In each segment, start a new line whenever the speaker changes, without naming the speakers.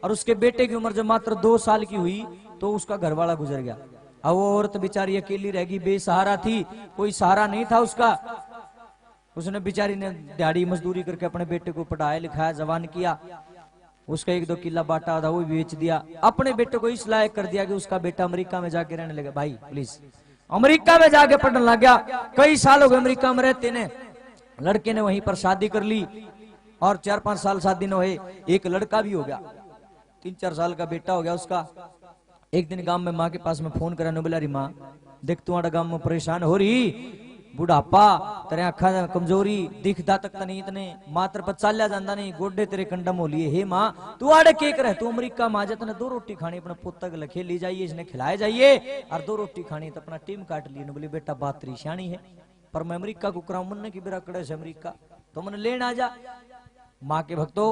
और उसके बेटे की उम्र जब मात्र 2 साल की हुई तो उसका घरवाला गुजर गया। अब वो औरत बेचारी अकेली रह गई, बेसहारा थी, कोई सहारा नहीं था उसका। उसने बेचारी ने दिहाड़ी मजदूरी करके अपने बेटे को पढ़ाया लिखाया, जवान किया। उसका 1-2 किला बांटा था वो भी बेच दिया। अपने बेटे को इस लायक कर दिया कि उसका बेटा अमेरिका में जाके रहने लगा। भाई प्लीज, अमेरिका में जाके पढ़ने लग गया। कई साल हो गए अमेरिका में रहते ने। लड़के ने वहीं पर शादी कर ली और 4-5 साल शादी न हुए, एक लड़का भी हो गया, 3-4 साल का बेटा हो गया उसका। एक दिन गांव में माँ के पास में फोन करा, बोला रही माँ देख तुम्हारा गांव में परेशान हो रही, बुढ़ापा तेरे अखा कमजोरी, दिखदा तक नहीं, इतने मात्र पर चाल्या जाता नहीं, गोडे तेरे कंडम हो लिए। हे माँ तू आड़े के करे, तू अमेरिका में आ जाता, 2 रोटी खानी अपने पुत्र के लखे ली जाइए, इसने खिलाए जाइए, और 2 रोटी खानी तो अपना टीम काट ली। बोली बेटा बात तेरी सियाणी है, पर मैं अमेरिका को कराऊ, मन की बेरा कड़े से अमेरिका तो मन लेने आ जा। माँ के भक्तों,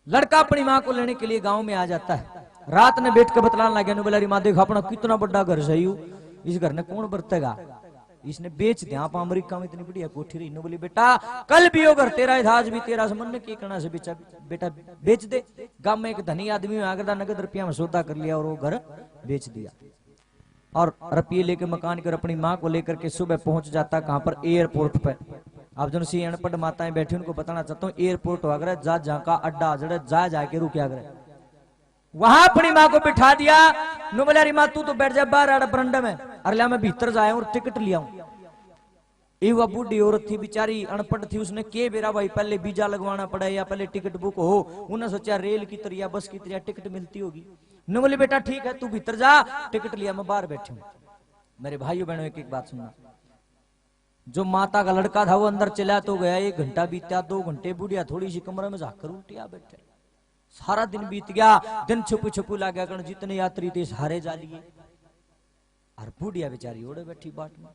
लड़का अपनी माँ को लेने के लिए गांव में आ जाता है। रात ने बैठ के बतलाने लगे, बोला माँ देखो अपना कितना बड़ा घर सही, इस घर ने कौन बरतेगा, इसने बेच दिया, आप अमेरिका में इतनी बढ़िया कोठी रही। बोली बेटा कल भी वो घर तेरा है, आज भी तेरा, मन के कहना से बेटा बेच दे। गांव में एक धनी आदमी आगरा नगद रुपया में सौदा कर लिया और वो घर बेच दिया और रुपये लेके मकान कर अपनी माँ को लेकर के सुबह पहुंच जाता कहां पर, एयरपोर्ट पर। अब जो सी अनपढ़ माताएं बैठी उनको बताना चाहता हूँ, एयरपोर्ट अगर जा जहाँ का अड्डा जड़े जा जाके रुके गए, वहां अपनी माँ को बिठा दिया। नो बोला री माँ तू तो बैठ जा बाहर बरंडा में, अरे मैं भीतर जाया और टिकट लिया हूं। वह बूढ़ी औरत थी बेचारी, अनपढ़ थी, उसने के बेरा भाई पहले वीजा लगवाना पड़ा या पहले टिकट बुक हो। उन्होंने सोचा रेल की तरह बस की तरह टिकट मिलती होगी। नो बोले बेटा ठीक है तू भीतर जा, टिकट लिया, मैं बाहर बैठी हूँ। मेरे भाइयों बहनों एक बात सुनना, जो माता का लड़का था वो अंदर चला तो गया, 1 घंटा बीता, 2 घंटे, बुढ़िया थोड़ी सी कमरे में जाकर उल्टिया बैठे। सारा दिन बीत गया, दिन छुपू छुपू ला गया, कारण जितने यात्री थे सारे जा लिए और बुढ़िया बेचारी ओढ़े बैठी बाट में।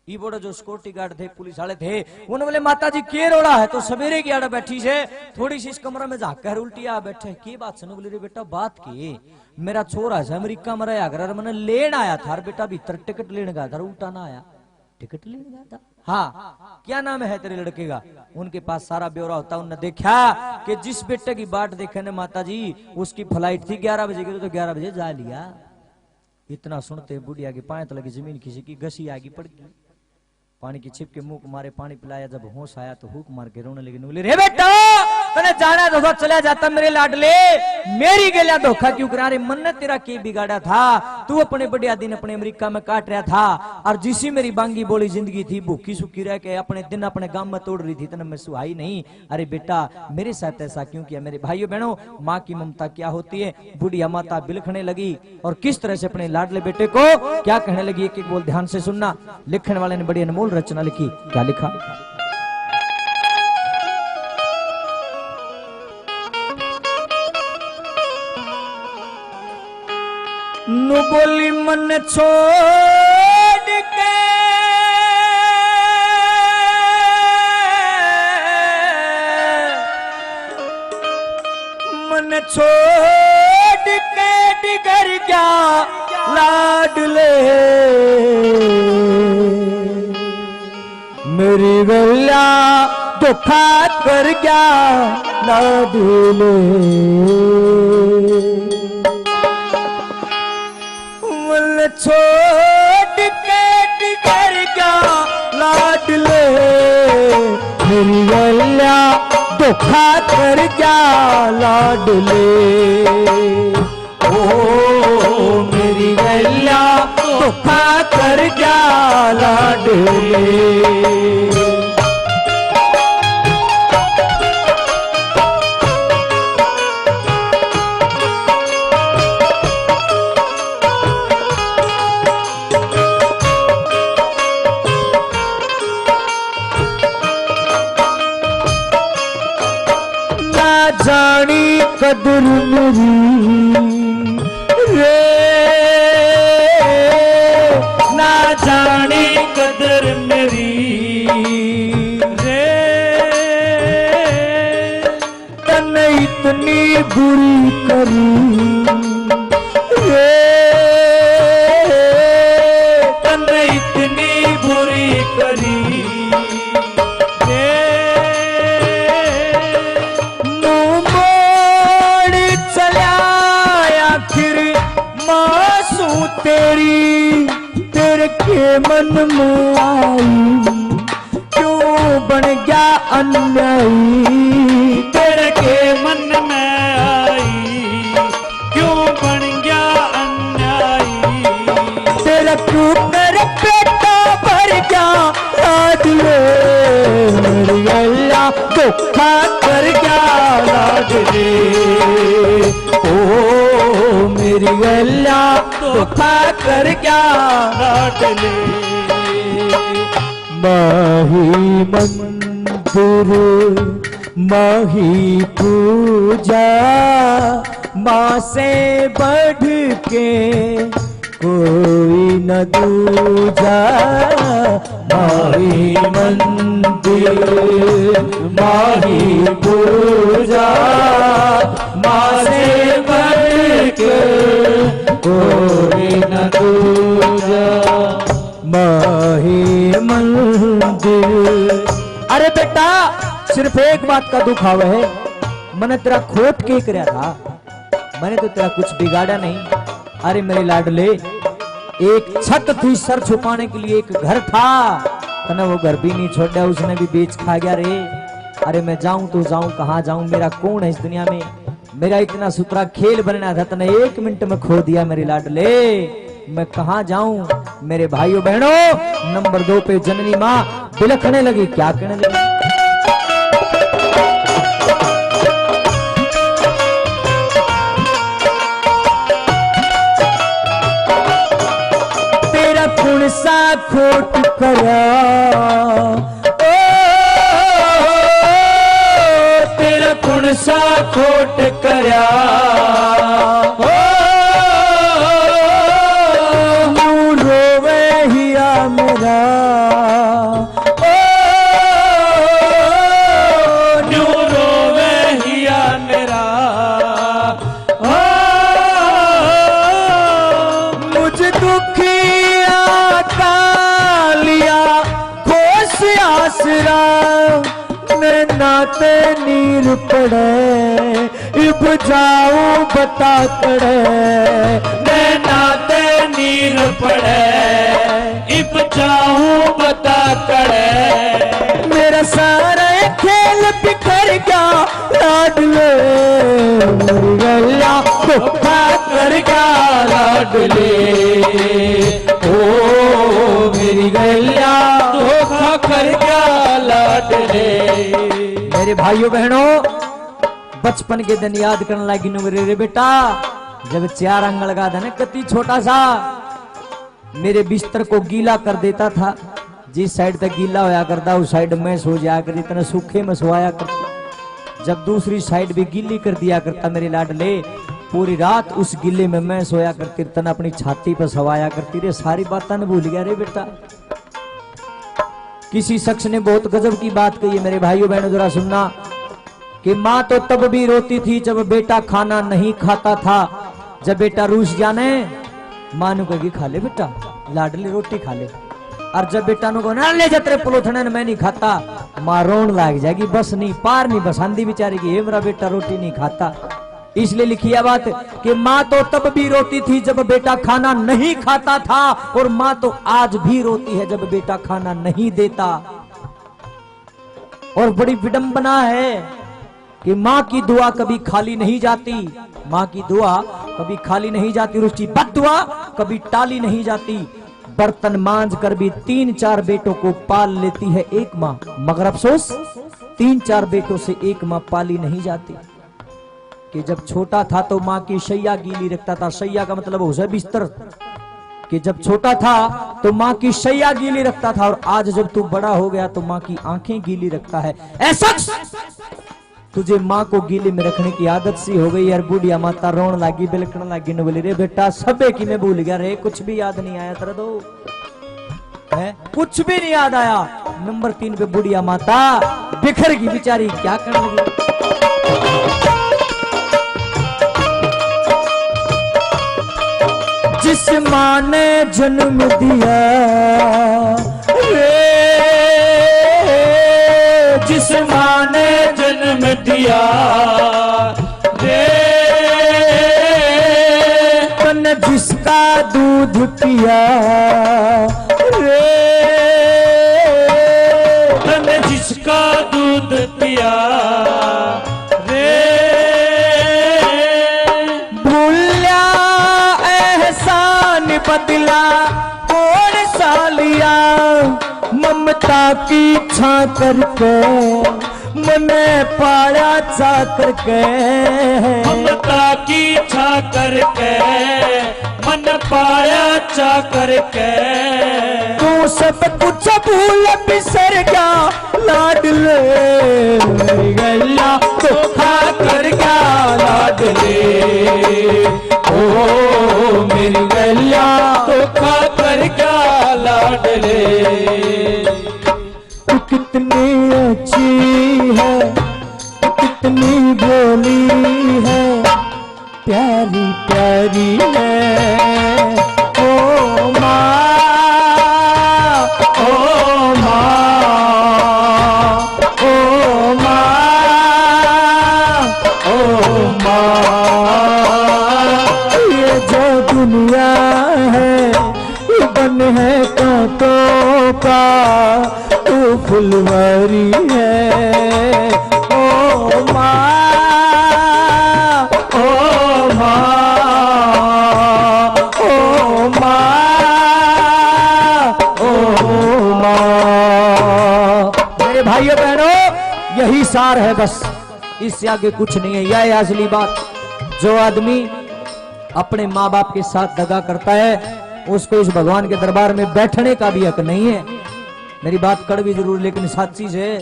ये बोले जो सिक्योरिटी गार्ड थे, पुलिस वाले थे, उन्होंने बोले माता जी के रोड़ा है, तो सवेरे की आड़ बैठी से थोड़ी सी इस कमरे में जाकर उल्टिया बैठे। की बात सुनो, बोले रे बेटा बात की, मेरा छोरा है अमेरिका में रहा घर, मैंने लेन आया था बेटा, भीतर टिकट लेने गया था, उल्टा ना आया, टिकट लेने गया था। हाँ क्या नाम है तेरे लड़के का, उनके पास सारा ब्यौरा होता। उन्होंने देखा कि जिस बेटे की बाट देखे ने माता जी उसकी फ्लाइट थी 11 बजे की, तो 11 बजे जा लिया। इतना सुनते बुढ़िया की पाए तो लगी जमीन किसी की घसी आगी पड़ गई। पानी की छिप के मुंह को मारे पानी पिलाया, जब होश आया तो हुक मार के रोने लगी। बोले रे बेटा तने जाना तो चला जाता मेरे लाडले, मेरी गलिया धोखा क्यों करा रे, मन ने तेरा के बिगाड़ा था, तू अपने बढ़िया दिन अपने अमेरिका में काट रहा था और जिसी मेरी बांगी बोली जिंदगी थी भूखी सुखी रह के अपने दिन अपने गांव में तोड़ रही थी, तने मैं सुहाई नहीं। अरे बेटा मेरे साथ ऐसा क्यों किया। मेरे भाइयों बहनों, माँ की ममता क्या होती है। बुढ़िया माता बिलखने लगी और किस तरह से अपने लाडले बेटे को क्या कहने लगी, एक एक बोल ध्यान से सुनना। लिखने वाले ने बड़ी अनमोल रचना लिखी, क्या लिखा, नु बोली मन छोड़ के मन छोड़ के डिगर गया लाडले, मेरी गलिया धोखा कर गया लाडले, छोड़ के डिगर गया लाडले, मेरी गलिया धोखा कर गया लाडले, ओ मेरी गलिया धोखा कर गया लाडले। जानी कदर मेरी रे, ना जानी कदर मेरी रे, तने इतनी बुरी करी रे, तने इतनी बुरी करी अन्यायी,
तेरे के मन में आई क्यों बन गया अन्यायी।
तेरा कुकर पेटा भर गया लाडले, मेरी गल्ला धोखा कर गया लाडले, ओ मेरी गल्ला धोखा कर गया लाडले। माही मंदिर माही पूजा, माँ से बढ़ के कोई न दूजा। माही मंदिर माही पूजा, माँ से बढ़ के कोई न दूजा। माही मंदिर। अरे बेटा सिर्फ एक बात का दुख आवा है, मैंने तेरा खोट के कराया था, मैंने तो तेरा कुछ बिगाड़ा नहीं। अरे मेरे लाडले, एक छत थी सर छुपाने के लिए, एक घर था, तने वो घर भी नहीं छोड़ा, उसने भी बेच खा गया रे। अरे मैं जाऊं तो जाऊं कहां जाऊं, मेरा कौन है इस दुनिया में। मेरा इतना सुतरा खेल बनना था, तने 1 मिनट में खो दिया मेरे लाडले। मैं कहां जाऊं मेरे भाइयों बहनों। नंबर 2 पे जननी माँ बिलखने लगी। क्या कहने लगी? तेरा कौन सा खोट करा, ओ तेरा कौन सा खोट करा, मेरा ओ न्यू रोवे हिया मेरा। ओ मुझ दुखिया का लिया खोस आसरा, मैं नाते नीर पड़े इब जाऊं बता पड़े, मैं नाते नीर पड़े इब जाऊं बता करे। मेरा सारा खेल बिखर गया लाडले, मेरी गल्ला धोखा कर गया लाडले, ओ मेरी गल्ला धोखा कर गया लाडले। मेरे भाइयों बहनों, बचपन के दिन याद करने लगी मेरे रे बेटा, जब 4 अंगल का था ना, कति छोटा सा, मेरे बिस्तर को गीला कर देता था। जिस साइड तक गीला होया करता उस साइड में सो जाया कर, इतना सूखे में सोया करता। जब दूसरी साइड भी गीली कर दिया करता मेरे लाडले, पूरी रात उस गिले में मैं सोया करती, तना अपनी छाती पर सवाया करती रे। सारी बातें न भूल गया रे बेटा। किसी शख्स ने बहुत गजब की बात कही है मेरे भाइयों बहनों, जरा सुनना, कि माँ तो तब भी रोती थी जब बेटा खाना नहीं खाता था, जब बेटा रूस जाने माँ ने कही खा ले बेटा, लाडली रोटी खा ले, और जब बेटा नु को ना ले जा तेरे पलोथने मैं नहीं खाता, माँ रोन लाग जाएगी, बस नहीं पार नहीं बसांदी बेचारी की, मेरा बेटा रोटी नहीं खाता। इसलिए लिखी है बात कि माँ तो तब भी रोती थी जब बेटा खाना नहीं खाता था, और माँ तो आज भी रोती है जब बेटा खाना नहीं देता। और बड़ी विडंबना है कि माँ की दुआ कभी खाली नहीं जाती, माँ की दुआ कभी खाली नहीं जाती, और उसकी बद्दुआ कभी टाली नहीं जाती। बर्तन मांझ कर भी 3-4 बेटों को पाल लेती है एक माँ, मगर अफसोस 3-4 बेटों से एक माँ पाली नहीं जाती। कि जब छोटा था तो माँ की शैया गीली रखता था, शैया का मतलब हो बिस्तर, कि जब छोटा था तो माँ की शैया गीली रखता था, और आज जब तू बड़ा हो गया तो माँ की आंखें गीली रखता है। ऐसा तुझे माँ को गीले में रखने की आदत सी हो गई यार। बुढ़िया माता रोन लागी, बिलकण लागी, न बोली रे बेटा सबे की मैं भूल गया रे, कुछ भी याद नहीं आया तेरा तो है, कुछ भी नहीं याद आया। नंबर 3 पे बुढ़िया माता बिखर की बेचारी, क्या करने लगी। जिस माँ ने जन्म दिया रे, जिस माँ ने जन्म दिया रे, तन जिसका दूध पिया रे,
तन जिसका दूध
बदला कौन सा लिया, ममता की छा करके मने पाया चा करके,
ममता की छा करके मन पाया चा करके।
तू सब कुछ भूल बिसर गया लाडले, मेरी गैया धोखा कर गया लाडले, ओ मेरी गैया
धोखा कर गया लाडले।
तू कितनी अच्छी है, तू कितनी भोली है, प्यारी प्यारी है ओ माँ, ओ माँ, ओ माँ, ओ माँ। ये जो दुनिया है ये बन है कांटों का, तू फुलवारी है ओ माँ, ओ माँ, ओ माँ, ओ माँ। मेरे भाइयों बहनों, यही सार है बस, इससे आगे कुछ नहीं है। यह है असली बात। जो आदमी अपने माँ बाप के साथ दगा करता है उसको इस भगवान के दरबार में बैठने का भी हक नहीं है। मेरी बात कड़वी जरूर लेकिन सच्ची है।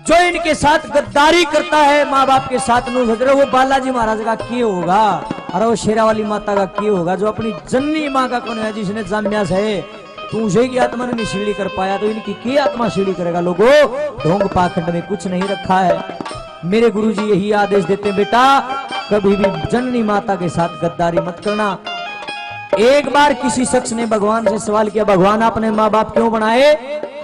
जो इनके साथ गद्दारी करता है माँ बाप के साथ, वो बालाजी महाराज का क्या होगा, अरे वो शेरावाली माता का क्या होगा, जो अपनी जननी माँ का कौन है जिसने जाम्या है, तू उसे की आत्मा ने सीढ़ी कर पाया तो इनकी क्या आत्मा सीढ़ी करेगा। लोगों, ढोंग पाखंड में कुछ नहीं रखा है। मेरे गुरुजी यही आदेश देते, बेटा कभी भी जननी माता के साथ गद्दारी मत करना। एक बार किसी शख्स ने भगवान से सवाल किया, भगवान आपने माँ बाप क्यों बनाए?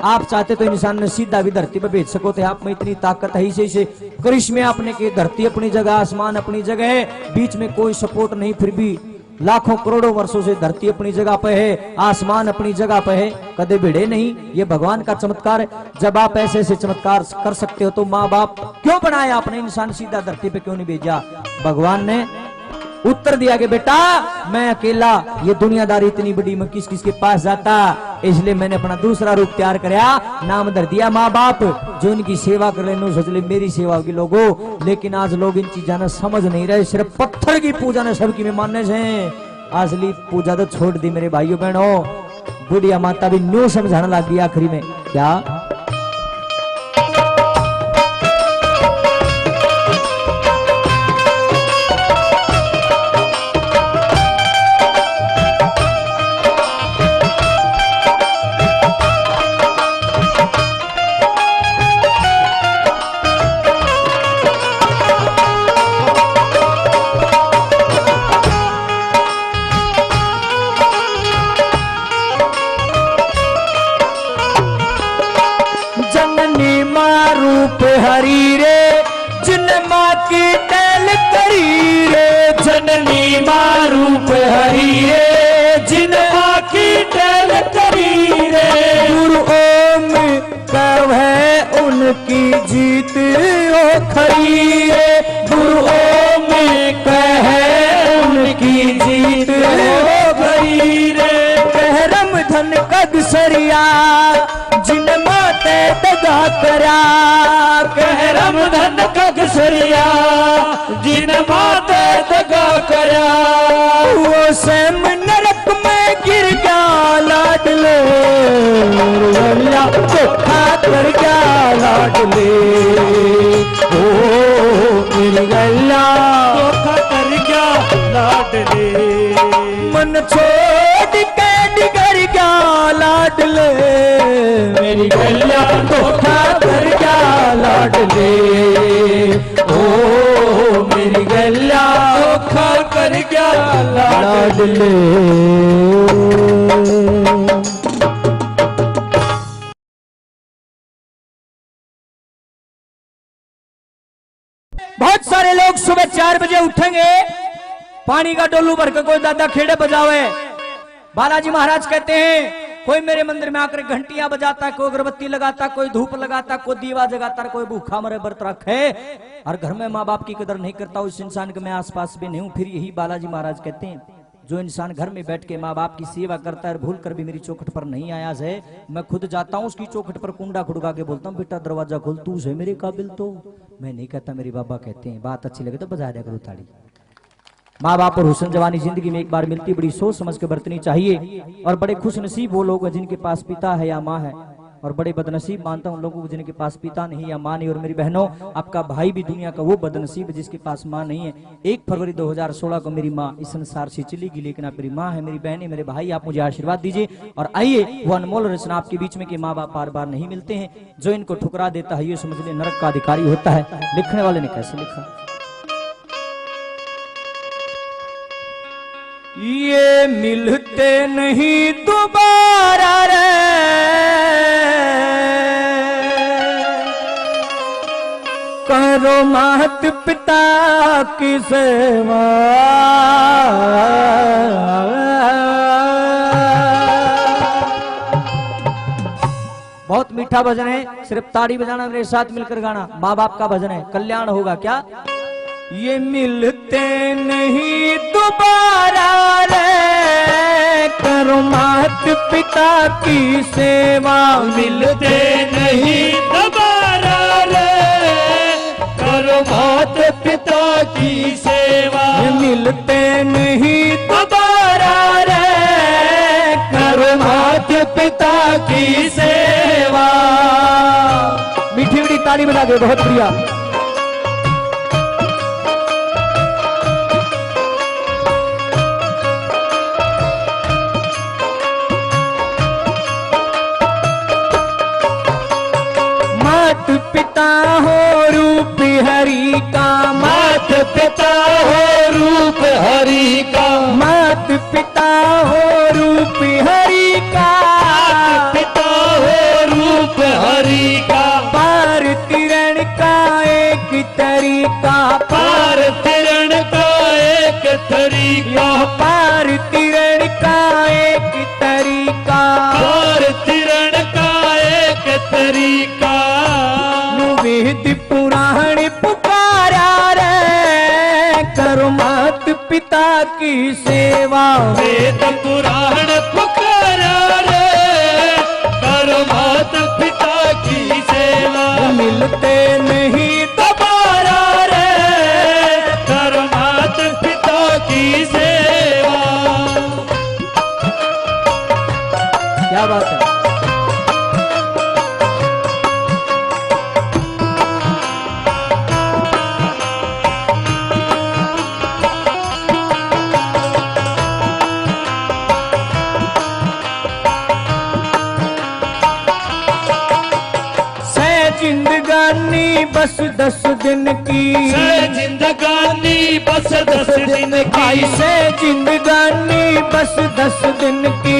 आप चाहते तो इंसान ने सीधा भी धरती पर भेज सको थे, आप में इतनी ताकत है, इसे करिश्मे आपने की, धरती अपनी जगह, आसमान अपनी जगह है, बीच में कोई सपोर्ट नहीं, फिर भी लाखों करोड़ों वर्षों से धरती अपनी जगह पे है, आसमान अपनी जगह पे है, कदे भिड़े नहीं। ये भगवान का चमत्कार है। जब आप ऐसे ऐसे चमत्कार कर सकते हो तो माँ बाप क्यों बनाया आपने? इंसान सीधा धरती पे क्यों नहीं भेजा? भगवान ने उत्तर दिया कि बेटा मैं अकेला, ये दुनियादारी इतनी बड़ी, मैं किस किस के पास जाता, इसलिए मैंने अपना दूसरा रूप तैयार कराया, नाम धर दिया माँ बाप। जो इनकी सेवा कर लेने सोच ले मेरी सेवा होगी लोगों। लेकिन आज लोग इन चीजा ने समझ नहीं रहे, सिर्फ पत्थर की पूजा ने सबकी में मानने से। असली पूजा तो छोड़ दी मेरे भाइयों बहनों। बुढ़िया माता भी न्यू समझाने लग गई आखिरी में, क्या हरी रे जिन माँ की टहल करी रे,
जननी माँ रूप हरी रे जिन माँ की टहल करी रे।
गुरु ओम कहे उनकी जीत ओ खरी रे, गुरु ओम कहे उनकी जीत ओ खरी रे। कहरम धन कगसरिया जिन माते दगा करा,
कहरम धन कगसरिया जिन माते दगा करा।
वो सैम नरक में गिर गया लाडले, गैया धोखा कर गया लाडले, ओ मेरी गैया
धोखा कर गया लाडले।
मन छोड़ के डिगर गया लाडले, मेरी गैया धोखा कर गया लाडले, ओ मेरी गैया
धोखा कर गया
लाडले। बहुत सारे लोग सुबह 4 बजे उठेंगे, पानी का डोलू भरकर कोई दादा खेड़े बजावे। बालाजी महाराज कहते हैं कोई मेरे मंदिर में आकर घंटियां बजाता है, कोई अगरबत्ती लगाता, कोई धूप लगाता, कोई दीवा जगाता, कोई भूखा मरे व्रत रखे और घर में माँ बाप की कदर नहीं करता, उस इंसान के मैं आसपास भी नहीं हूं। फिर यही बालाजी महाराज कहते हैं जो इंसान घर में बैठ के माँ बाप की सेवा करता है, भूल कर भी मेरी चौखट पर नहीं आया है, मैं खुद जाता हूँ उसकी चौखट पर कुंडा खुड़का के बोलता हूँ बेटा दरवाजा खोल, तू है मेरे काबिल। तो मैं नहीं कहता, मेरे बाबा कहते हैं। बात अच्छी लगे तो बजा दिया करो ताड़ी। माँ बाप और हुस्न जवानी जिंदगी में एक बार मिलती, बड़ी सोच समझ के बरतनी चाहिए। और बड़े खुश नसीब वो लोग हैं जिनके पास पिता है या माँ है, और बड़े बदनसीब मानता हूं लोगों को जिनके पास पिता नहीं या माँ नहीं। और मेरी बहनों, आपका भाई भी दुनिया का वो बदनसीब है जिसके पास माँ नहीं है। 1 फरवरी 2016 को मेरी माँ इस संसार से चली गई, लेकिन आप मेरी माँ है, मेरी बहनें, मेरे भाई, आप मुझे आशीर्वाद दीजिए। और आइए वो अनमोल रचना आपके बीच में कि माँ बाप बार बार नहीं मिलते हैं। जो इनको ठुकरा देता है ये समझ ले नरक का अधिकारी होता है। लिखने वाले ने कैसे लिखा, ये मिलते नहीं दोबारा रे, करो मात पिता की सेवा। बहुत मीठा भजन है, सिर्फ ताड़ी बजाना, मेरे साथ मिलकर गाना। माँ बाप का भजन है, कल्याण होगा क्या। ये मिलते नहीं दोबारा रे, करो मात पिता की सेवा।
मिलते नहीं दोबारा रे, करो मात पिता की सेवा।
ये मिलते नहीं दोबारा रे,
करो मात पिता की सेवा।
मीठी मीठी ताली बजा दो, बहुत बढ़िया। पिता हो रूप हरि का,
मात पिता हो रूप हरि का,
मात पिता हो रूप हरि का,
पिता हो रूप हरि का।
पार तिरण का एक तरीका,
पार तिरण का एक तरीका,
पार तिरण का एक तरीका,
पार तिरण का एक तरीका।
वेद पुराण पुकारा रे, करो मात पिता की सेवा।
वेद पुराण पुकारा रे, करो मात पिता की सेवा।
मिलते नहीं दोबारा रे,
करो मात पिता की सेवा।
क्या बात है। जिंदगानी बस 10 दिन की,
जिंदगानी बस 10 दिन की,
से जिंदगानी बस 10 दिन की,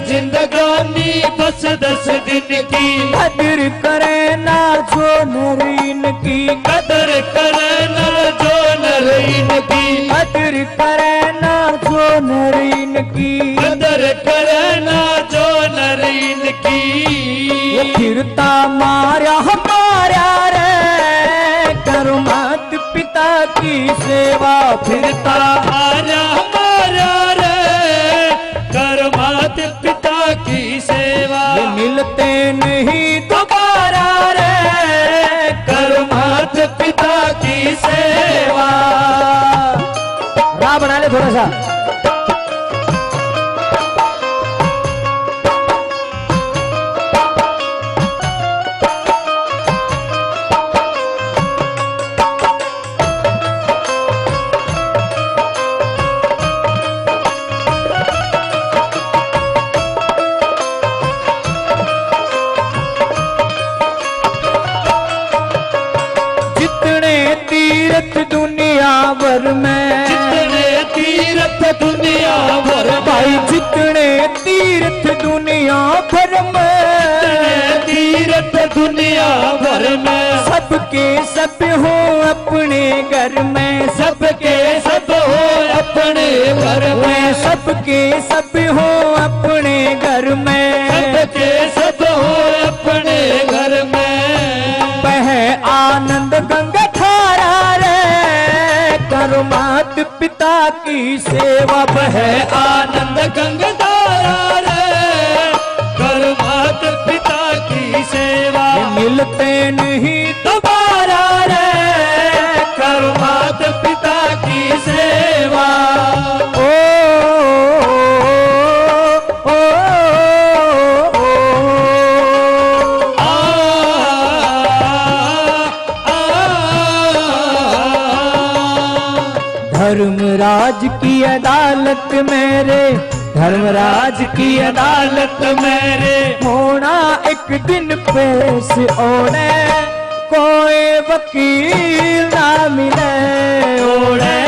जिंदगानी बस 10 दिन की।
कदर करे ना जो नरीन की,
कदर करे ना जो नरीन की,
कदर करे ना जो नरीन की,
कदर करे ना जो नरीन की।
ये फिरता मारा हमारा रे, करो मात पिता की सेवा।
फिरता आजा हमारा रे, कर मात पिता की सेवा।
ये मिलते नहीं दोबारा रे,
कर मात पिता की सेवा।
राह बना ले थोड़ा सा। दुनिया भर में,
जितने तीर्थ दुनिया भर में,
भाई जितने तीर्थ दुनिया भर में,
तीर्थ दुनिया भर में,
सबके सब हो अपने घर में,
सबके सब हो अपने घर में,
सबके सब हो अपने घर में,
सबके सब हो अपने घर में।
बह आनंद गंगा धारा रे, करो मात पिता की सेवा
बहे आनंद गंगाधारा रे, कर मात पिता की सेवा।
मिलते नहीं
दोबारा रे, कर मात पिता की सेवा।
ओ, ओ, ओ,
आ,
धर्मराज की अदालत मेरे, धर्मराज की
अदालत मेरे,
होना एक दिन पेश ओढ़े, कोई वकील ना मिले ओढ़े,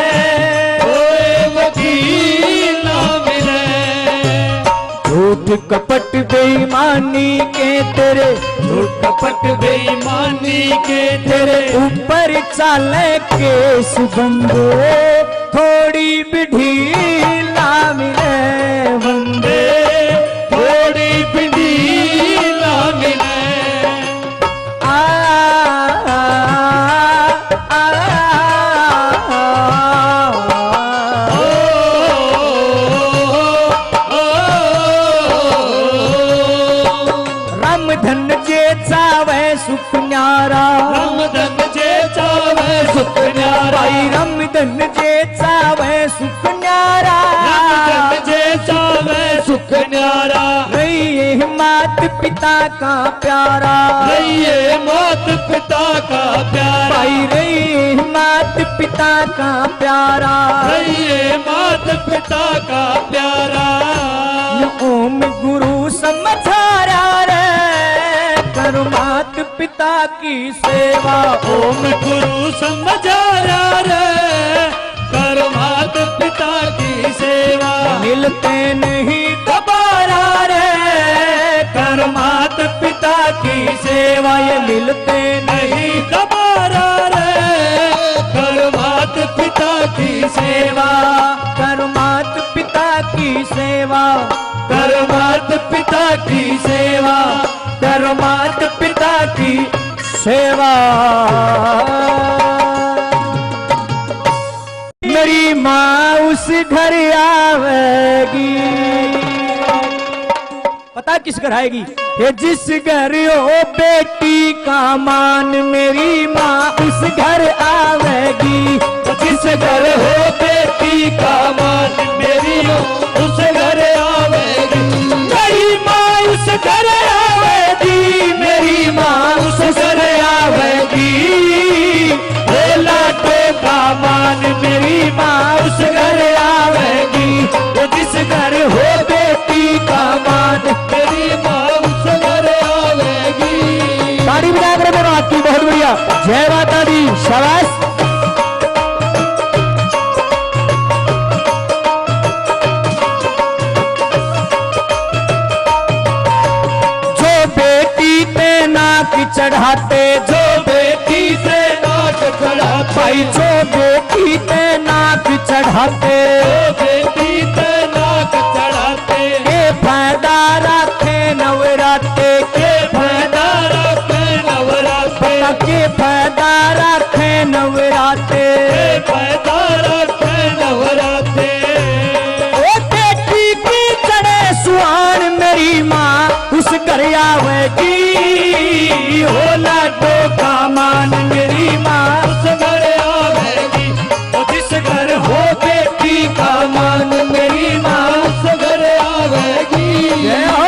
कोई वकील ना मिले।
झूठ कपट बेईमानी के तेरे,
झूठ कपट बेईमानी के तेरे,
ऊपर चाले केस बंदे, थोड़ी भी ढील ना मिले बंदे,
थोड़ी पिंडी ना मिले।
आ, आ, आ,
ओ, ओ,
राम धन जे चावे सुख न्यारा,
राम धन जे चावे सुख न्यारा,
भाई राम धन जे चावे सुख न्यारा,
राम धन जे चावे सुख न्यारा।
रहिए मात पिता का प्यारा,
रहिए मात पिता का प्यारा,
भाई रहिए मात पिता का प्यारा,
रहिए मात पिता का प्यारा।
ओम गुरु समझारा रे, करो मात पिता की सेवा।
ओम गुरु समझारा रे, कर मात पिता की सेवा।
मिलते नहीं दोबारा रे, कर मात पिता की सेवा। ये मिलते नहीं
दोबारा रे, कर मात पिता की सेवा।
कर मात पिता की सेवा,
कर मात पिता की सेवा,
कर मात पिता की सेवा। मेरी माँ उस घर आवेगी, पता किस घर आएगी? ये जिस घर हो बेटी का मान, मेरी माँ उस घर आवेगी।
जिस घर हो बेटी का मान, मेरी उस घर आवेगी।
मेरी माँ उस घर आवेगी, मेरी माँ उस घर आवेगी। लाटो का मान, मेरी माँ उस घर आवेगी। वो जिस घर हो बेटी का मान,
मेरी माँ उस घर आवेगी।
ताड़ी बजा कर मेरा आपकी बहुत बढ़िया। जय माता दी, शाबाश। नाक चढ़ाते,
जो बेटी से नाक चढ़ाते,
भाई जो बेटी पे नाक चढ़ाते,
जो बेटी से नाक चढ़ाते।
के फायदा रखे नवराते,
के फायदा रखे नवराते,
के फायदा रखे नवराते,
के फायदा रखे नवराते।
ओ बेटी की चढ़े सुहान, मेरी माँ उस घर आवेगी। हो लाडो का मान, मेरी माँ
उस घर आवेगी।
और जिस घर हो बेटी का मान, मेरी माँ
उस घर आवेगी।
जय हो।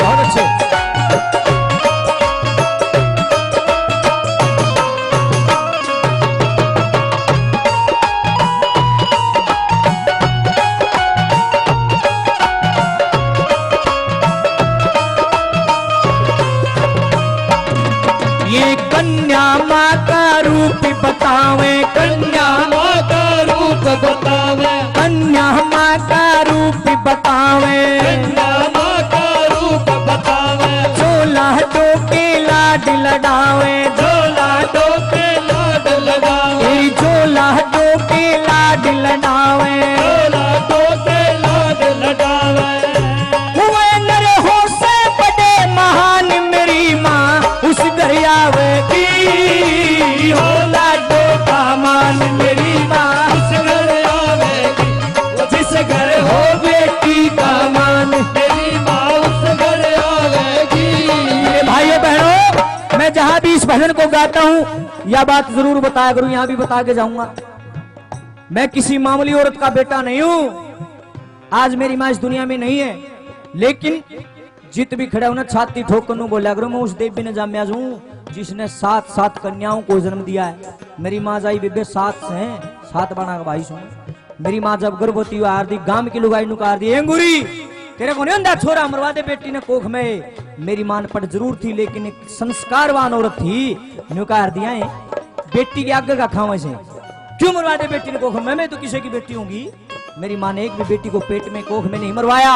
बहुत अच्छे। ये कन्या माँ का रूप बतावे,
कन्या माँ का रूप बतावे,
कन्या माँ का रूप बतावे।
कन्या माँ का रूप बतावे।
चोला दो के लाड लडावे,
झोला दो के लाड लगावे,
झोला दो के लाड लडावे।
झोला दो के लाड लगावे।
हुए नर हो से बड़े महान, मेरी माँ उस घर आवेगी।
आवेगी हो लाडो का मान मेरी माँ उस घर आवेगी वो जिस घर हो बेटी का मान मेरी माँ उस घर आवेगी।
मेरे भाइयों बहनों, मैं जहां भी इस भजन को गाता हूं यह बात जरूर बताया करूं, यहां भी बता के जाऊंगा, मैं किसी मामूली औरत का बेटा नहीं हूं। आज मेरी मां इस दुनिया में नहीं है, लेकिन जित भी खड़ा हूं ना छाती ठोक कर बोला करो मैं उस देवी ने जाम्या हूं जिसने 7 कन्याओं को जन्म दिया है। मेरी माँ जाई बेबे 7 से 7 बना का भाई सुन। मेरी माँ जब गर्भवती हुआ आरदी गांव की लुगाई नुकार दी एंगुरी तेरे को नहीं अंदा छोरा मरवा दे बेटी ने कोख में। मेरी मां पट जरूर थी लेकिन एक संस्कारवान औरत थी, नुकार दिया है बेटी के आगे का खावे से क्यों मरवा दे बेटी ने कोख में, मैं तो किसी की बेटी होंगी। मेरी माँ ने एक भी बेटी को पेट में कोख में नहीं मरवाया।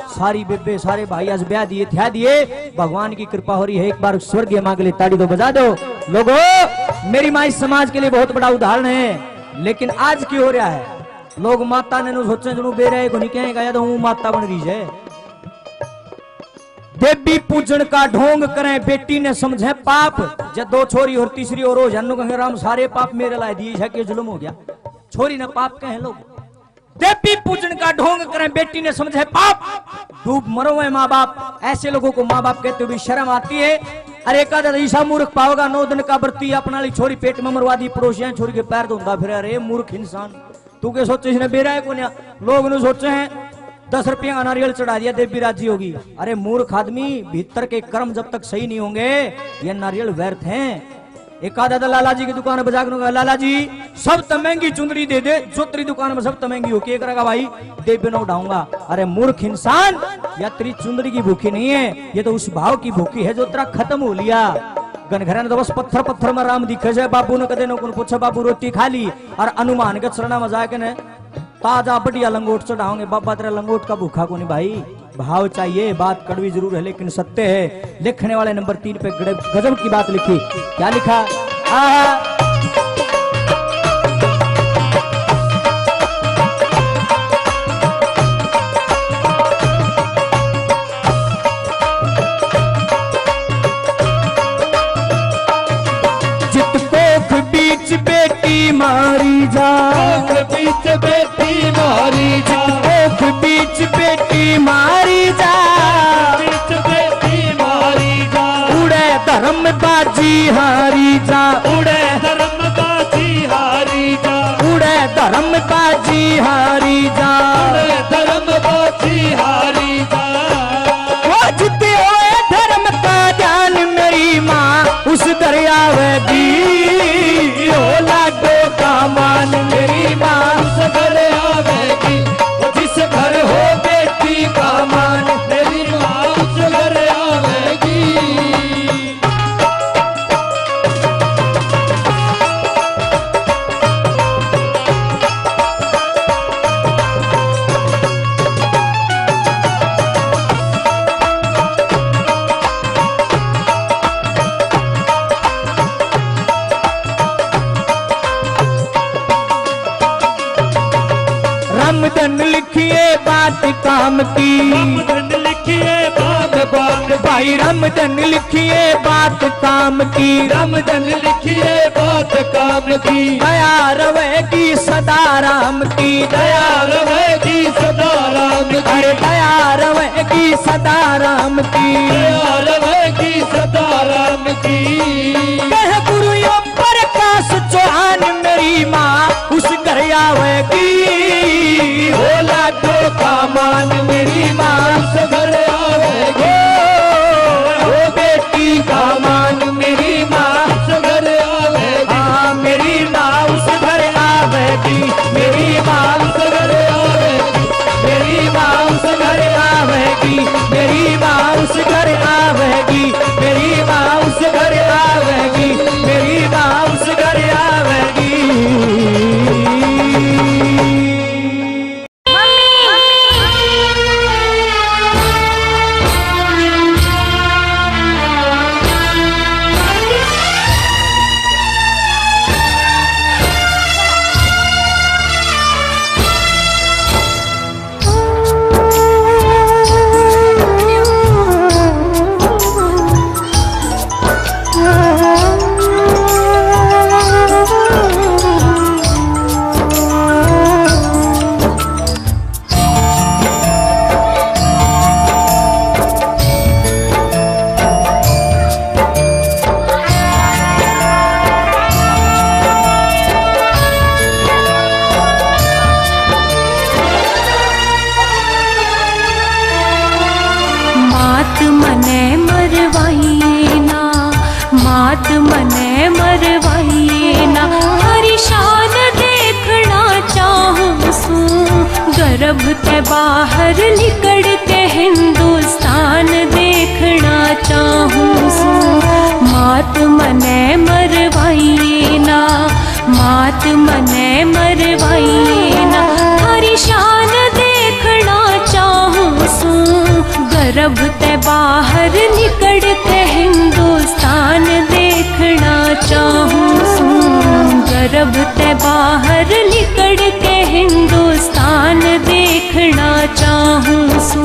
सारी बेबे सारे भाई आज ब्याह दिए थे दिए, भगवान की कृपा हो रही है। एक बार स्वर्गीय मां के लिए ताड़ी तो बजा दो लोगों। मेरी माँ इस समाज के लिए बहुत बड़ा उदाहरण है, लेकिन आज क्यों हो रहा है लोग माता ने सोचे जरूर बेरे को नहीं कहेगा तो हूं माता बन रही है। देवी पूजन का ढोंग करें बेटी ने समझे पाप, जब 2 छोरी और तीसरी और हो जानू कहेंगे राम सारे पाप मेरे लाए दिए है कि जुल्म हो गया। छोरी ने पाप कहे लोग, देवी पूजन का ढोंग करें बेटी ने समझे पाप, डूब मरो है माँ बाप। ऐसे लोगों को माँ बाप कहते हुए शर्म आती है। अरे का ईसा मूर्ख पाओगा 9 दिन का बरती अपना ली छोरी पेट में मरवा दी, पड़ोसियां छोरी के पैर धोंदा फिर। अरे मूर्ख इंसान तू के सोचे इसने बेरा है को लोग ने सोचे हैं 10 रुपये का नारियल चढ़ा दिया देवी राजी होगी। अरे मूर्ख आदमी, भीतर के कर्म जब तक सही नहीं होंगे ये नारियल व्यर्थ हैं। एक आधा लाला जी की दुकान बजा कर लाला जी सब तो महंगी चुंदड़ी दे दे, जो तेरी दुकान में सब तो महंगी हो के करेगा भाई देवी ने उठाऊंगा। अरे मूर्ख इंसान, या तेरी चुंदड़ी की भूखी नहीं है, ये तो उस भाव की भूखी है जो तेरा खत्म हो लिया। गनघरा ने तो बस पत्थर पत्थर में राम दिखे जाए। बाबू ने कदे न पूछा बाबू रोटी खा ली, और अनुमान के चरणा में जाके ने ताजा बढ़िया लंगोट चढ़ाओगे। बाबा तेरा लंगोट का भूखा को नहीं भाई, भाव चाहिए। बात कड़वी जरूर है लेकिन सत्य है। लिखने वाले नंबर 3 पे गजब की बात लिखी। क्या लिखा? जित कोख बीच बेटी मारी जा,
बीच बेटी मारी जा,
कोख बीच बेटी मारी जा,
बीच बेटी मारी जा,
उड़े धर्म बाजी हारी जा,
उड़े धर्म बाजी हारी जा,
उड़े धर्म बाजी हारी जा,
उड़े धर्म बाजी हारी जा।
वो जिते हुए धर्म का ज्ञान मेरी माँ उस दरिया वेगी हो लाडो का मान मेरी माँ
उस घर आवेगी वो जिस घर हो बेटी का मान मेरी माँ उस घर आवेगी।
रामधन लिखिए बात काम की,
रामधन लिखिए बात बात
भाई रामधन लिखिए बात काम की,
रामधन लिखिए बात काम की,
दया रवेगी सदा राम की,
दया रहेगी सदा राम की,
अरे दया रवेगी सदा राम की,
दया रहेगी सदा राम की।
कह गुरु यो प्रकाश चौहान मेरी माँ उस घर आवेगी हो लाडो का मान मेरी माँ
उस घर आवेगी
हो बेटी का मान मेरी माँ
उस घर आवेगी,
हाँ मेरी माँ उस घर आवेगी, मेरी माँ
उस घर आवेगी,
मेरी माँ उस घर आवेगी, मेरी माँ उस घर आवेगी।
ते बाहर निकल के हिंदुस्तान देखना चाहूं सू। मात मने मरवाइए ना, मात मने मरवाइए ना, थारी शान देखना चाहूं सू। गर्भ ते बाहर निकल के हिंदुस्तान देखना चाहूं सू। गर्भ ते बाहर निकल के हिंदुस्तान देखना चाहूं सू।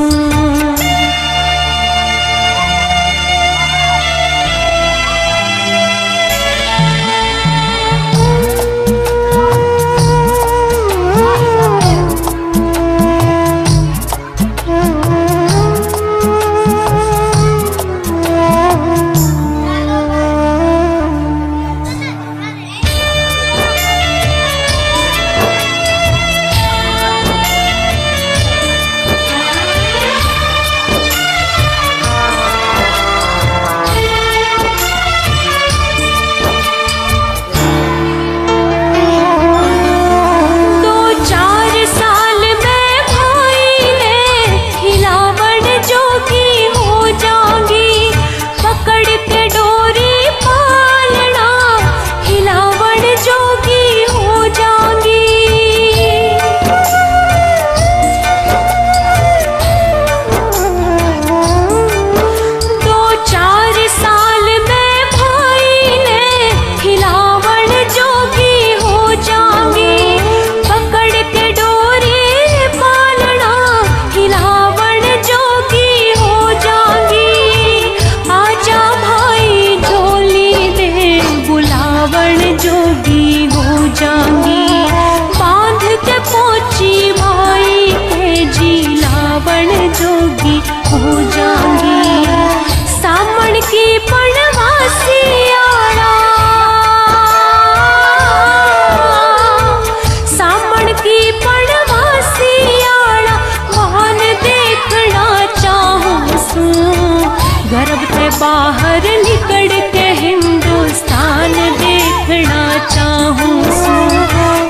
बाहर निकल के हिंदुस्तान देखना चाहूं सू।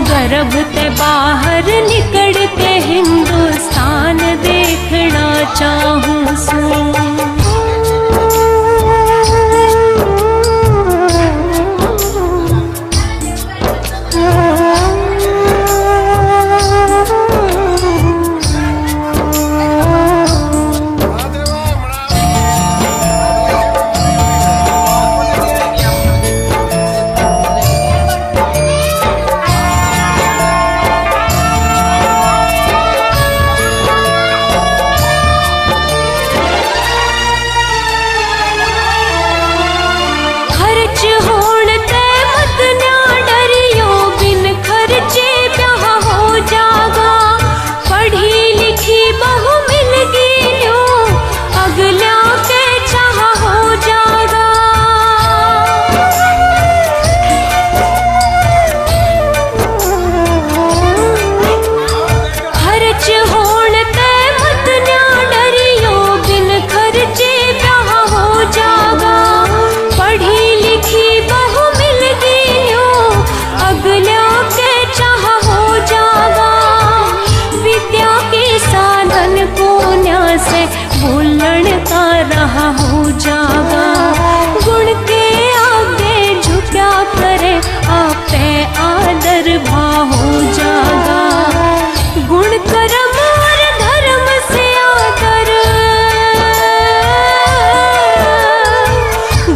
गर्भ ते बाहर निकल के हिंदुस्तान देखना चाहूं सू। रहा हो जागा। गुण के आगे झुका करे आपे आदर भाव हो जागा। गुण कर्म और धर्म से आदर,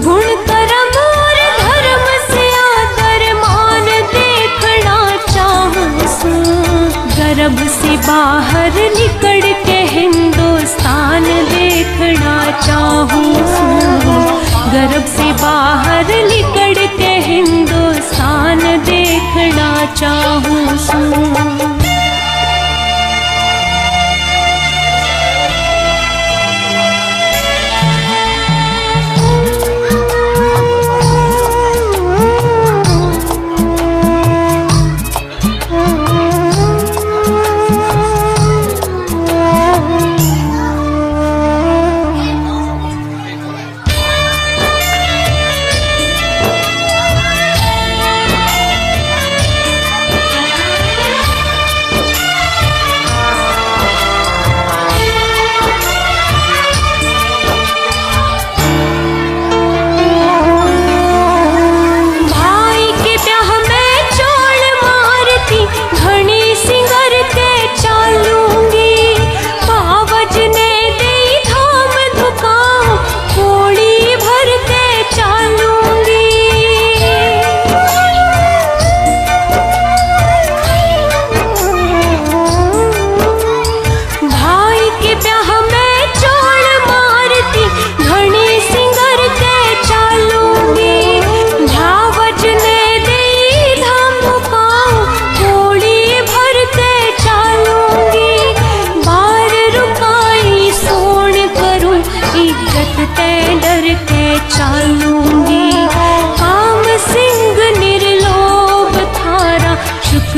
गुण कर्म और धर्म से आदर मान देखना चाहूं सू। गर्भ से बाहर निकल के हिंदुस्तान देखना चाहूं सू। गर्भ से बाहर निकल के हिंदुस्तान देखना चाहूं सू।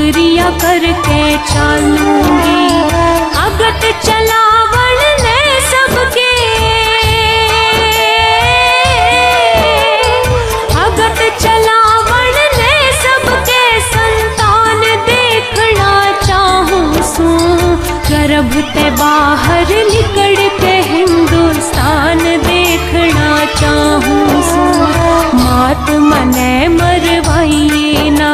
नौकरियां करके चालूंगी। अगत चलावण ने सबके, अगत चलावण ने सबके संतान देखना चाहूं सू। गर्भ ते बाहर निकल के हिंदुस्तान देखना चाहूं सू। मात मने मरवाइए ना,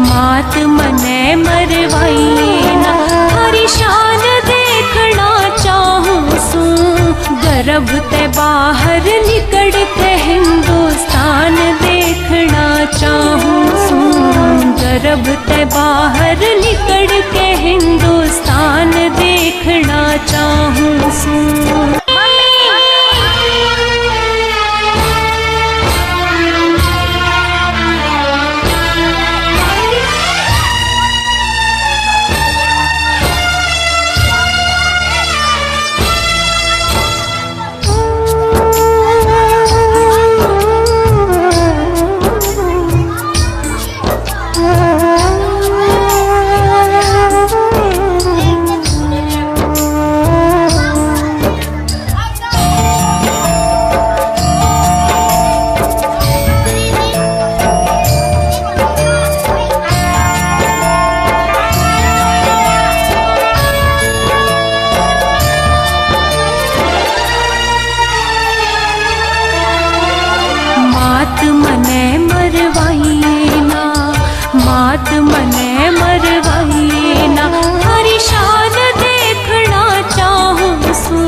मात मने मरवाइए ना, हरी शान देखना चाहूं सू। गर्भ ते बाहर निकल के हिंदुस्तान देखना चाहूं सू। गर्भ ते बाहर निकल के हिंदुस्तान देखना चाहूं सू। मात मने मरवाइए ना, मात मने मरवाइए ना, हरी शान देखना चाहूं सू।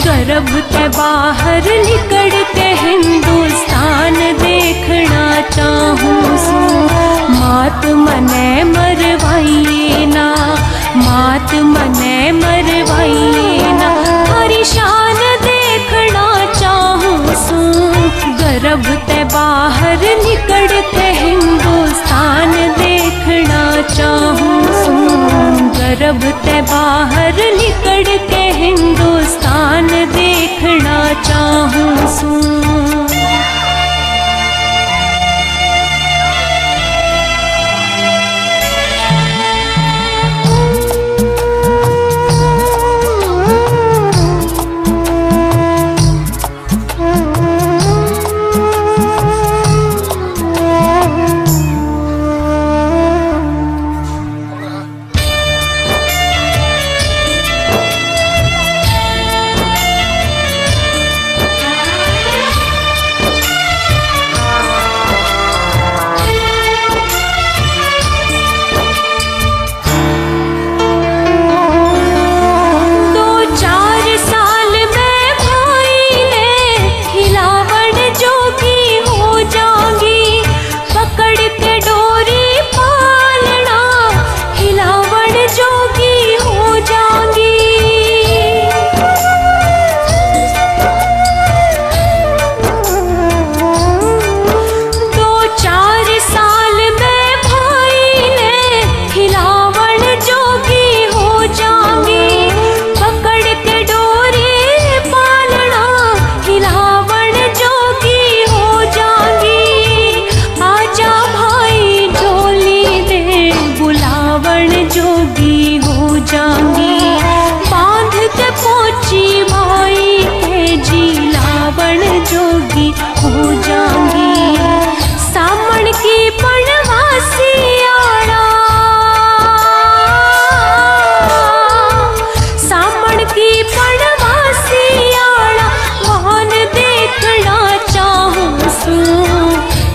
गर्भ के बाहर निकल के हिंदुस्तान देखना चाहूं सू। मात मने मरवाइए ना, मात मने मरवाइए ना, हरी शान देखना चाहूं सू। गर्भ ते बाहर निकल के हिंदुस्तान देखना चाहूं सू। गर्भ ते बाहर निकल के हिंदुस्तान देखना चाहूं सू।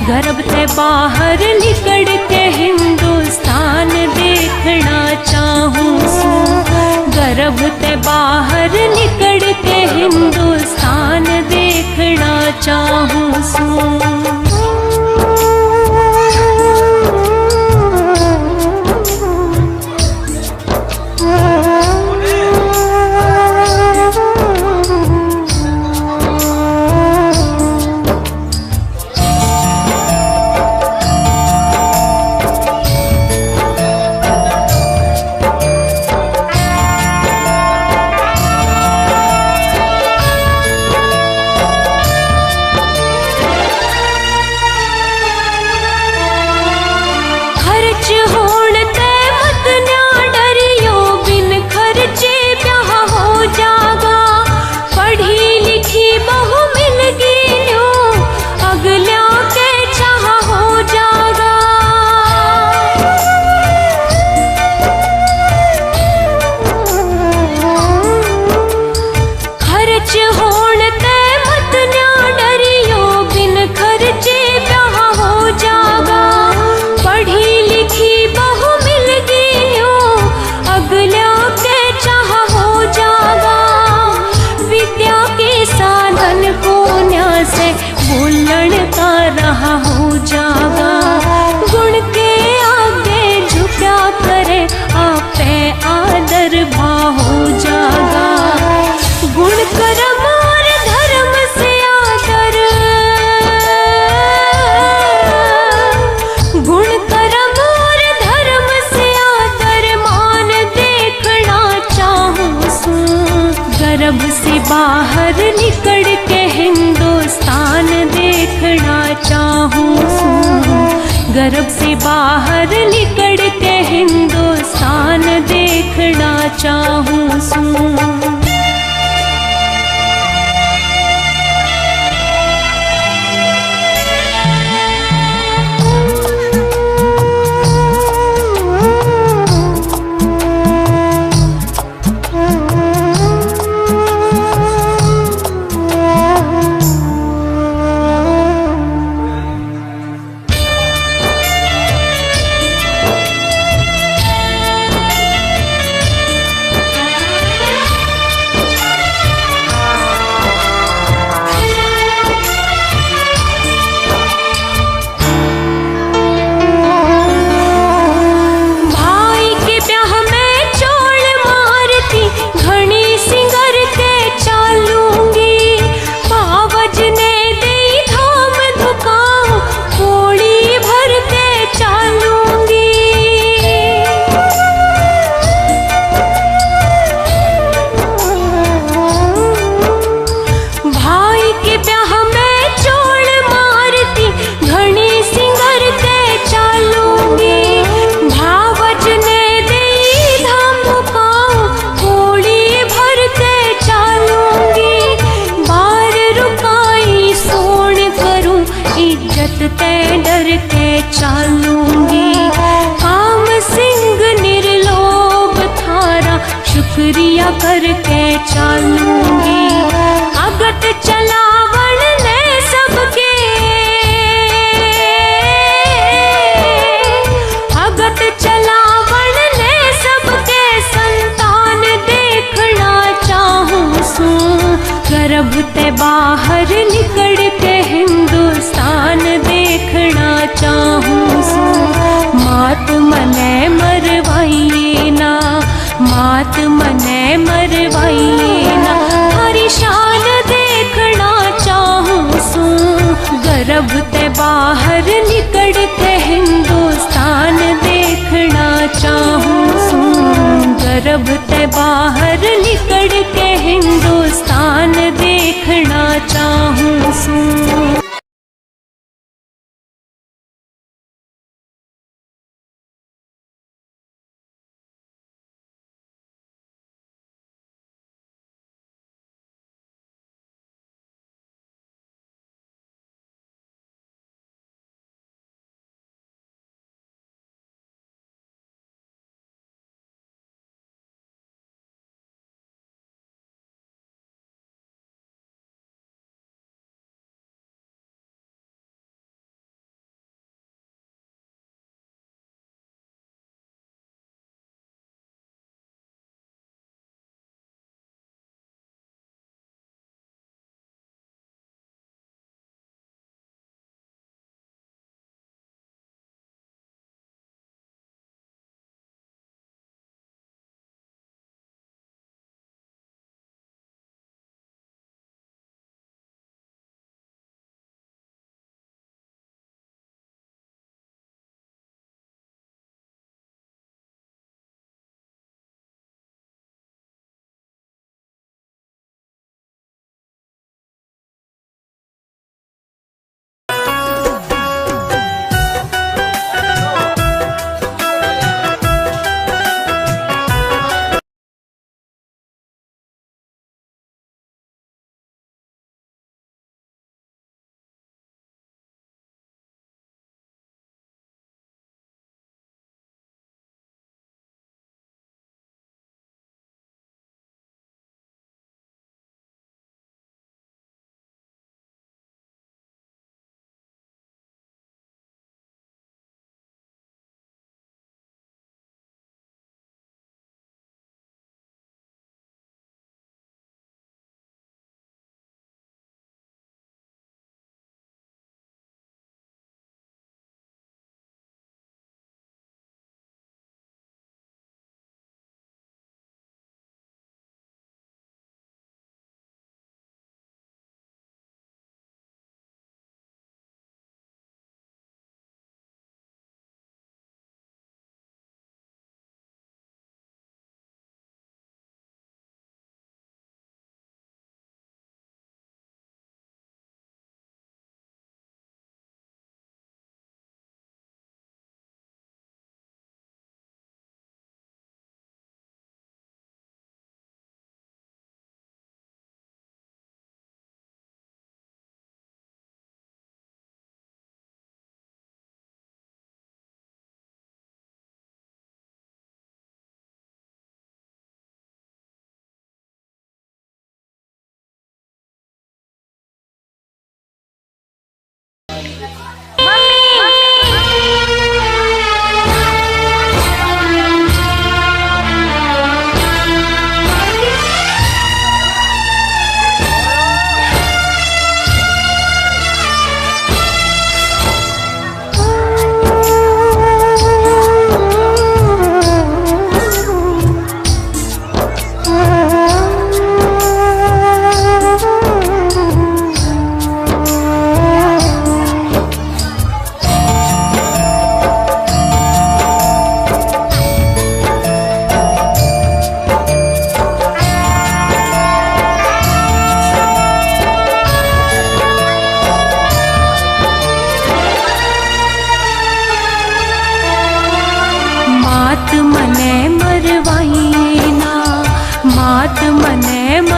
गर्भ से बाहर निकल के हिंदुस्तान देखना चाहूं सू। गर्भ से बाहर निकल के हिंदुस्तान देखना चाहूं सू। गर्भ से बाहर निकल के हिंदुस्तान देखना चाहूं सूं। डर के चालूंगी, काम सिंह निर्लोभ थारा शुक्रिया करके चालूंगी। अगत चलावण ने सबके, अगत चलावण ने सबके संतान देखना चाहूं सूं। गर्भ ते बाहर निकल के हिंदुस्तान देखना चाहूं सूं। मात मने मरवाइए ना, मात मने मरवाइए ना, हरी शान देखना चाहूं सूं। गर्भ ते बाहर निकल के हिंदुस्तान देखना चाहूं सूं। गर्भ ते बाहर निकल के हिंदुस्तान देखना चाहूं सूं।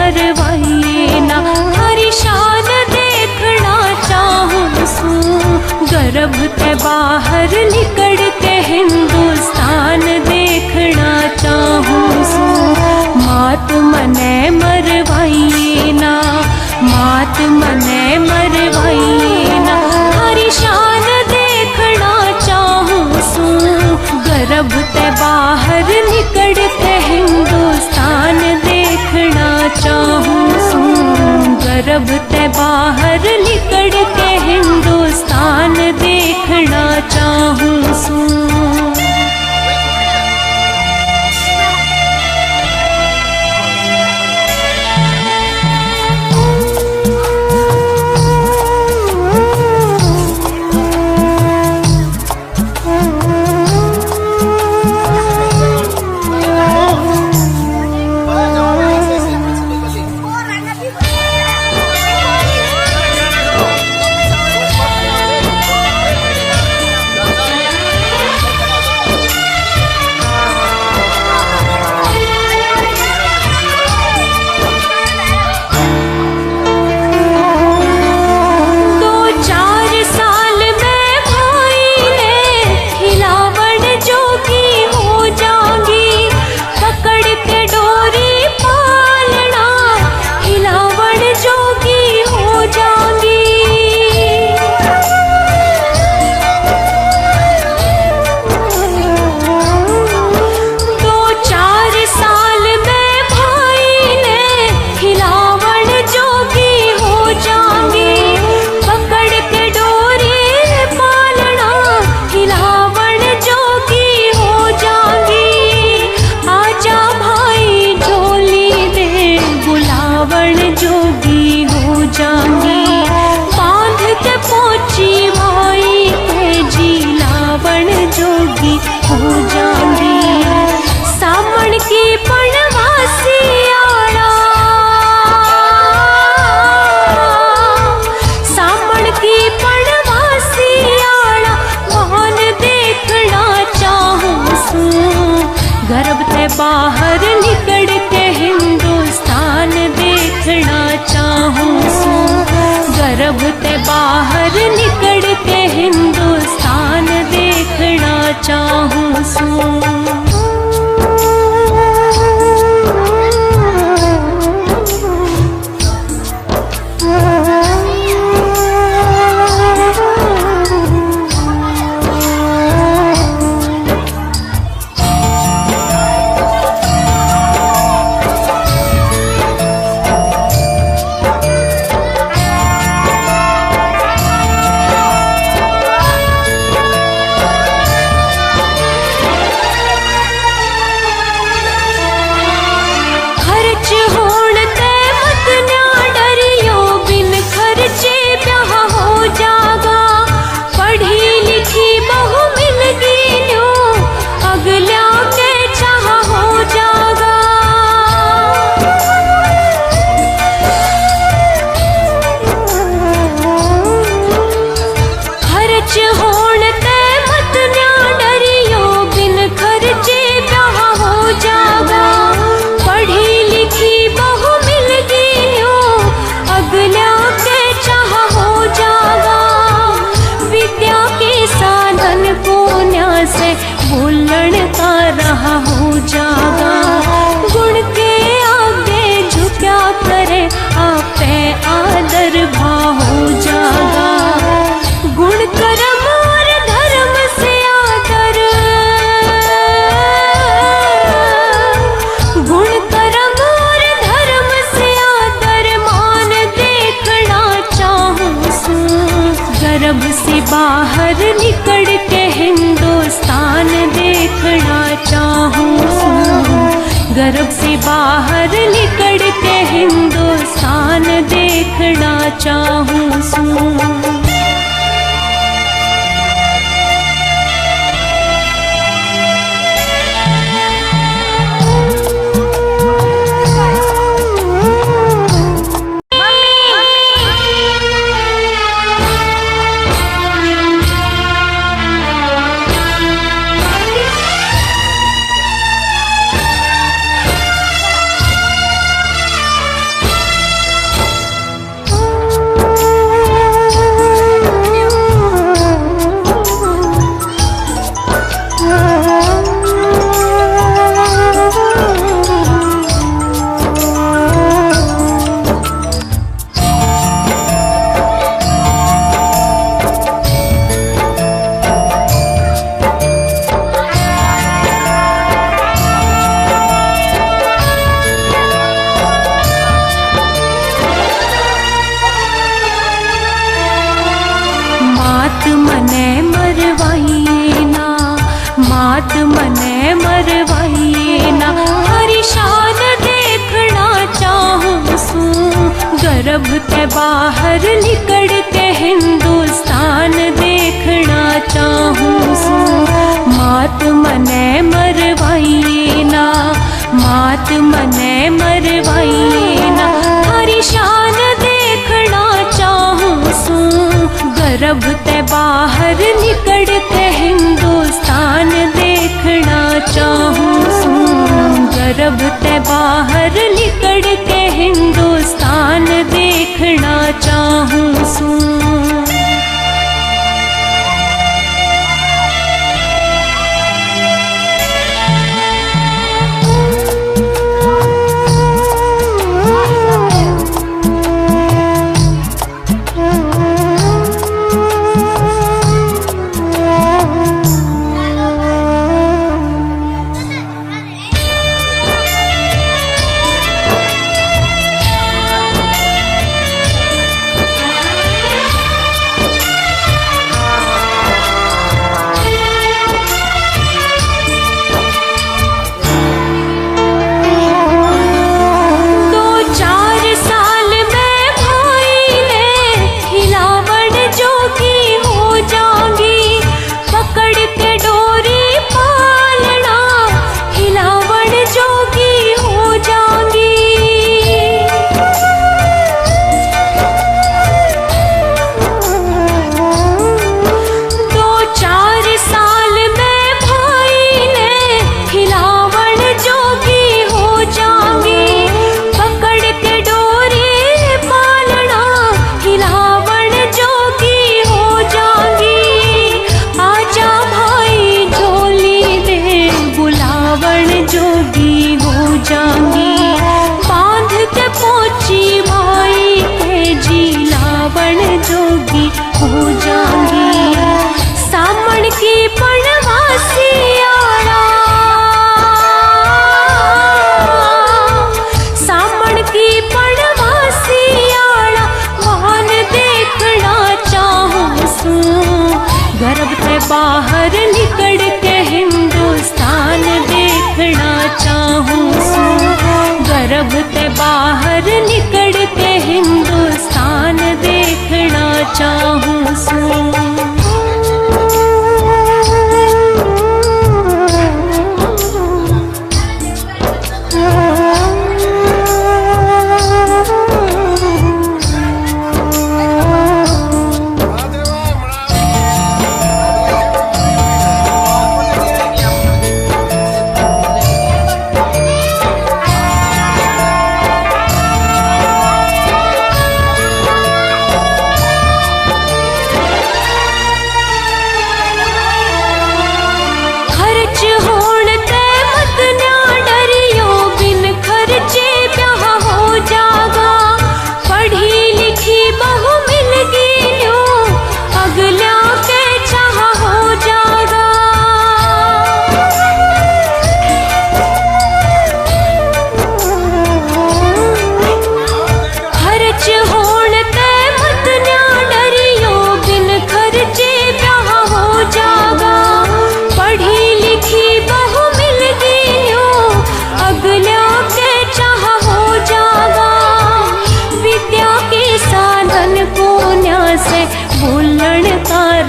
मरवाइए ना, हरी शान देखना चाहूं सू। गर्भ के बाहर निकल के हिंदुस्तान देखना चाहूं सू। मात मने मरवाइए ना, मात मने मरवाइए ना, हरी शान देखना चाहूं सू। गर्भ के बाहर निकल के हिंदुस्तान देखना चाहूं सू। गर्भ के बाहर निकल के हिंदुस्तान देखना चाहूं सू। बाहर निकल के हिंदुस्तान देखना चाहूं सू। गर्भ ते बाहर निकल के हिंदुस्तान देखना चाहूं सू। रहा हो जागा, गुण के आगे झुका करे आपे आदर भाव हो जागा। गुण कर्म और धर्म से आदर, गुण कर्म और धर्म से आदर मान देखना चाहूं सू। गर्भ से बाहर निकल के हिंदुस्तान देखना चाहूं सू। गर्भ से बाहर निकल के हिंदुस्तान देखना चाहूं सू। गर्भ के बाहर निकल के हिंदुस्तान देखना चाहूं सू। मात मने मरवाइए ना, मात मने मरवाइए ना, थारी शान देखना चाहूं सू। गर्भ ते बाहर निकल के हिंदुस्तान देखना चाहूं सू। गर्भ ते बाहर निकल के हिंदुस्तान देखना चाहूं सू। बाहर निकल के हिंदुस्तान देखना चाहूं सू। गर्भ ते बाहर निकल के हिंदुस्तान देखना चाहूं सू।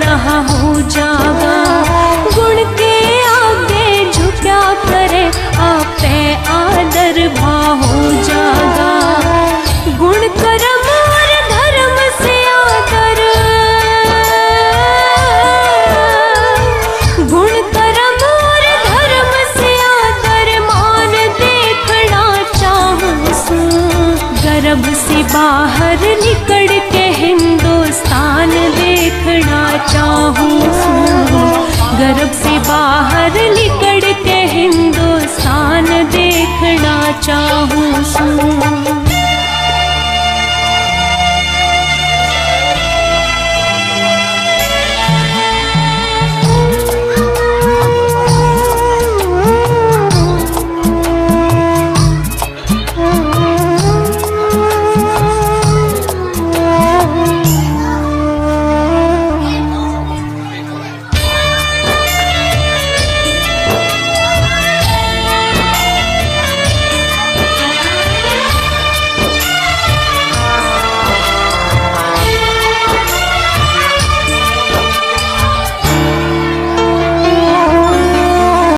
रहा हो जागा गुण के आगे झुका करे आपे आदर भाव हो जागा। गुण कर्म और धर्म से आदर, गुण कर्म और धर्म से आदर मान देखना चाहूं सू। गर्भ से बाहर निकल के हिंदुस्तान देखना चाहूं सू। गर्भ से बाहर निकल के हिंदुस्तान देखना चाहूं सू।